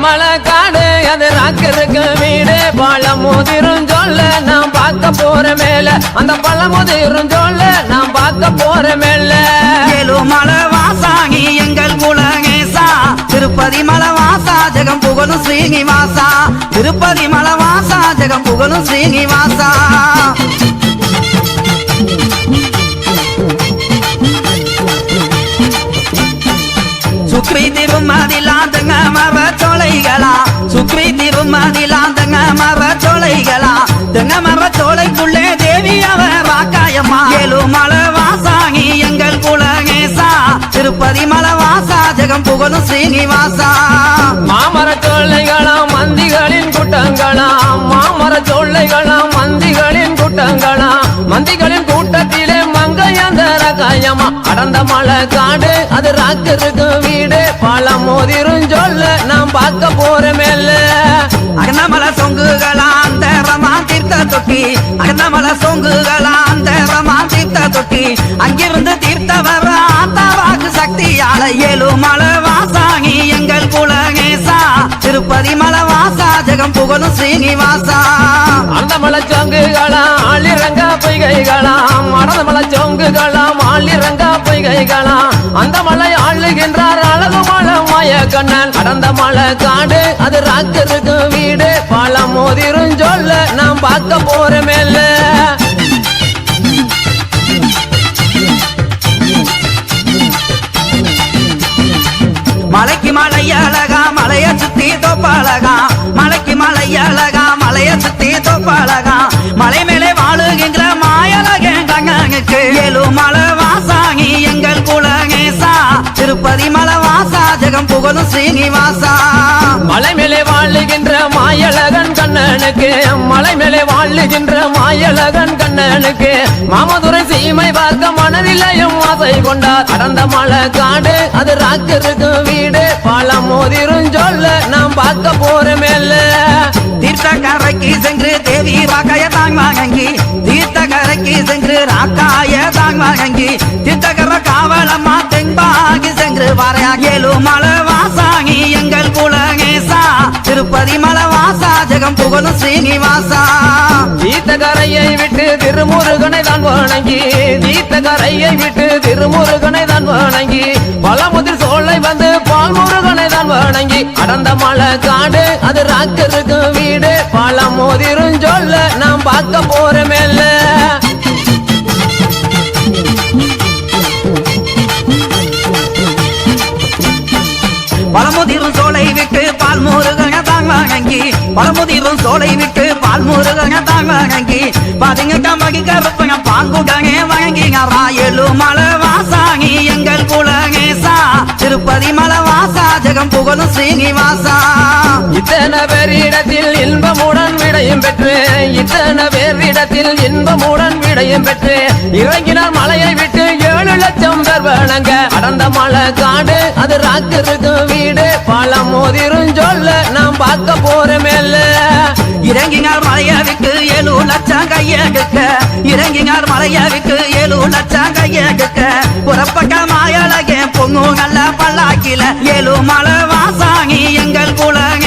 மலை காடு அது ராக்கிருக்கு வீடு பழமுதிரும் சொல்ல நான் பார்க்க போற மேல அந்த பழமுதிரும் சொல்ல நான் பார்க்க போற மேல ஏழுமலை வாசாகி எங்கள் குலகேசா திருப்பதி மலை வாசா ஜெகம் புகழும் ஸ்ரீனிவாசா திருப்பதி மலை வாசா ஜெகம் புகழும் ஸ்ரீனிவாசா சுக்ரி திருமதிலாந்தங்க மர சோலைகளா சுக்ரி திருமதிலாந்தங்க மர சோலைகளா தெங்க மர சோலைக்குள்ளே தேவி அவர் வாக்காயம்மா ஏழுமலை வாசாகி எங்கள் குலகேசா திருப்பதி மலை வாசா ஜெகம் புகழும் ஸ்ரீனிவாசா மாமர சோலைகளாம் மந்திகளின் கூட்டங்களாம் மாமர சோலைகளாம் மந்திகளின் கூட்டங்களாம் மந்திகளின் கூட்டத்திலே மங்கையந்தர காயமா அடர்ந்த மலை காடு அது ராக்கிருக்கு வீடு பழமுதிரும் சொல்ல நாம் பார்க்க போற மேல அகந்தமலை சொங்குகளா அந்த ரமா தீர்த்த தொட்டி அகந்தமலை சொங்குகளா அந்த ரமா தீர்த்த தொட்டி அங்கிருந்து தீர்த்த வர ஆத்தாவாக்கு சக்தியால ஏழுமலை வாசாகி எங்கள் குலகேசா திருப்பதி மலை வாசா ஜெகம் புகழும் ஸ்ரீனிவாசா அந்த மலை சொங்குகளாம் ஆளிரங்க பொய்கைகளாம் அடர்ந்த மலை சொங்குகளாம் ஆளிரங்க பொய்கைகளாம் அந்த மலை ஆளுகின்றார் அழகு மலை மாய கண்ணன் அடர்ந்த மலை காடு அது ராக்கிருக்கு வீடு பழமுதிரும் சொல்ல நாம் பார்க்க போற மேல மலைக்கு மலை அழகா மலைய சுத்தி தோப்பழகா மலைக்கு மலை அழகா மலைய சுத்தி தோப்பழகா மலை மேலே வாழுகின்ற மாயழகங்களுக்கு ஏழுமலை வாசாகி எங்கள் குலகேசா திருப்பதி மலை வாசா ஜெகம் புகழும் ஸ்ரீனிவாசா மலை மேலே வாழுகின்ற மாயழகன் கண்ணனுக்கு மலை மேலே வாழுகின்ற மாயழகன் கண்ணனுக்கு மாமதுரை சீமை பார்க்க மனதிலையும் ஆசை கொண்டார் அடர்ந்த மலை காடு அது ராக்கிருக்கு வீடு பழமுதிரும் சொல்ல நாம் பார்க்க போற மேல தீர்த்தக்கரைக்கு சென்று தேவி ராக்காய தாங் வாங்கி தீர்த்தக்கரைக்கு சென்று ராக்காய தாங் வாங்கி தீர்த்தக்கரை காவலம்மா தென்பாகி சென்று வரையா ஏழுமலை வாசாகி எங்கள் குலகேசா திருப்பதி மலை வாசா ஜெகம் புகழும் ஸ்ரீனிவாசா தீர்த்தக்கரையை விட்டு திருமுருகனை தான் வணங்கி தீர்த்தக்கரையை விட்டு திருமுருகனை தான் வணங்கி பழமுதிர் சோலை வந்து பால்முருகனை தான் வணங்கி அடர்ந்த மலை காடு அது ராக்கிருக்கு வீடு பழமுதிரும் சொல்ல நாம் பார்க்க போற மேல பழமுதிரும் சோலை விட்டு பால்முருகன தாங் வாங்கி பழமுதிரும் சோலை விட்டு பால்முருகன தாங் வாங்கி பாதிங்க மகி கருப்பங்க பாங்குடனே வாங்கிங்கறா ஏழுமலை வாசாகி எங்கள் குலகேசா திருப்பதி மலை வாசா ஜெகம் புகழும் ஸ்ரீனிவாசா இத்தனை பேரிடத்தில் இன்பமுடன் விடையும் பெற்று இத்தனை பேரிடத்தில் இன்பமுடன் விடையும் பெற்று இறங்கினார் மலையை விட்டு 7 லட்சம் பேர் வணங்க அடர்ந்த மலை காடு அது ராக்கிருக்கு வீடு பழமுதிரும் சொல்ல நாம் பார்க்க போற மேல இறங்கினார் மலையை விட்டு 7 லட்சம் கையெடுக்க இறங்கினார் மலையை விட்டு 7 லட்சம் கையெடுக்க புறப்பட்ட மாயழகே பொங்கு நல்ல பல்லாக்கில ஏழுமலை வாசாகி எங்கள் குலகேசா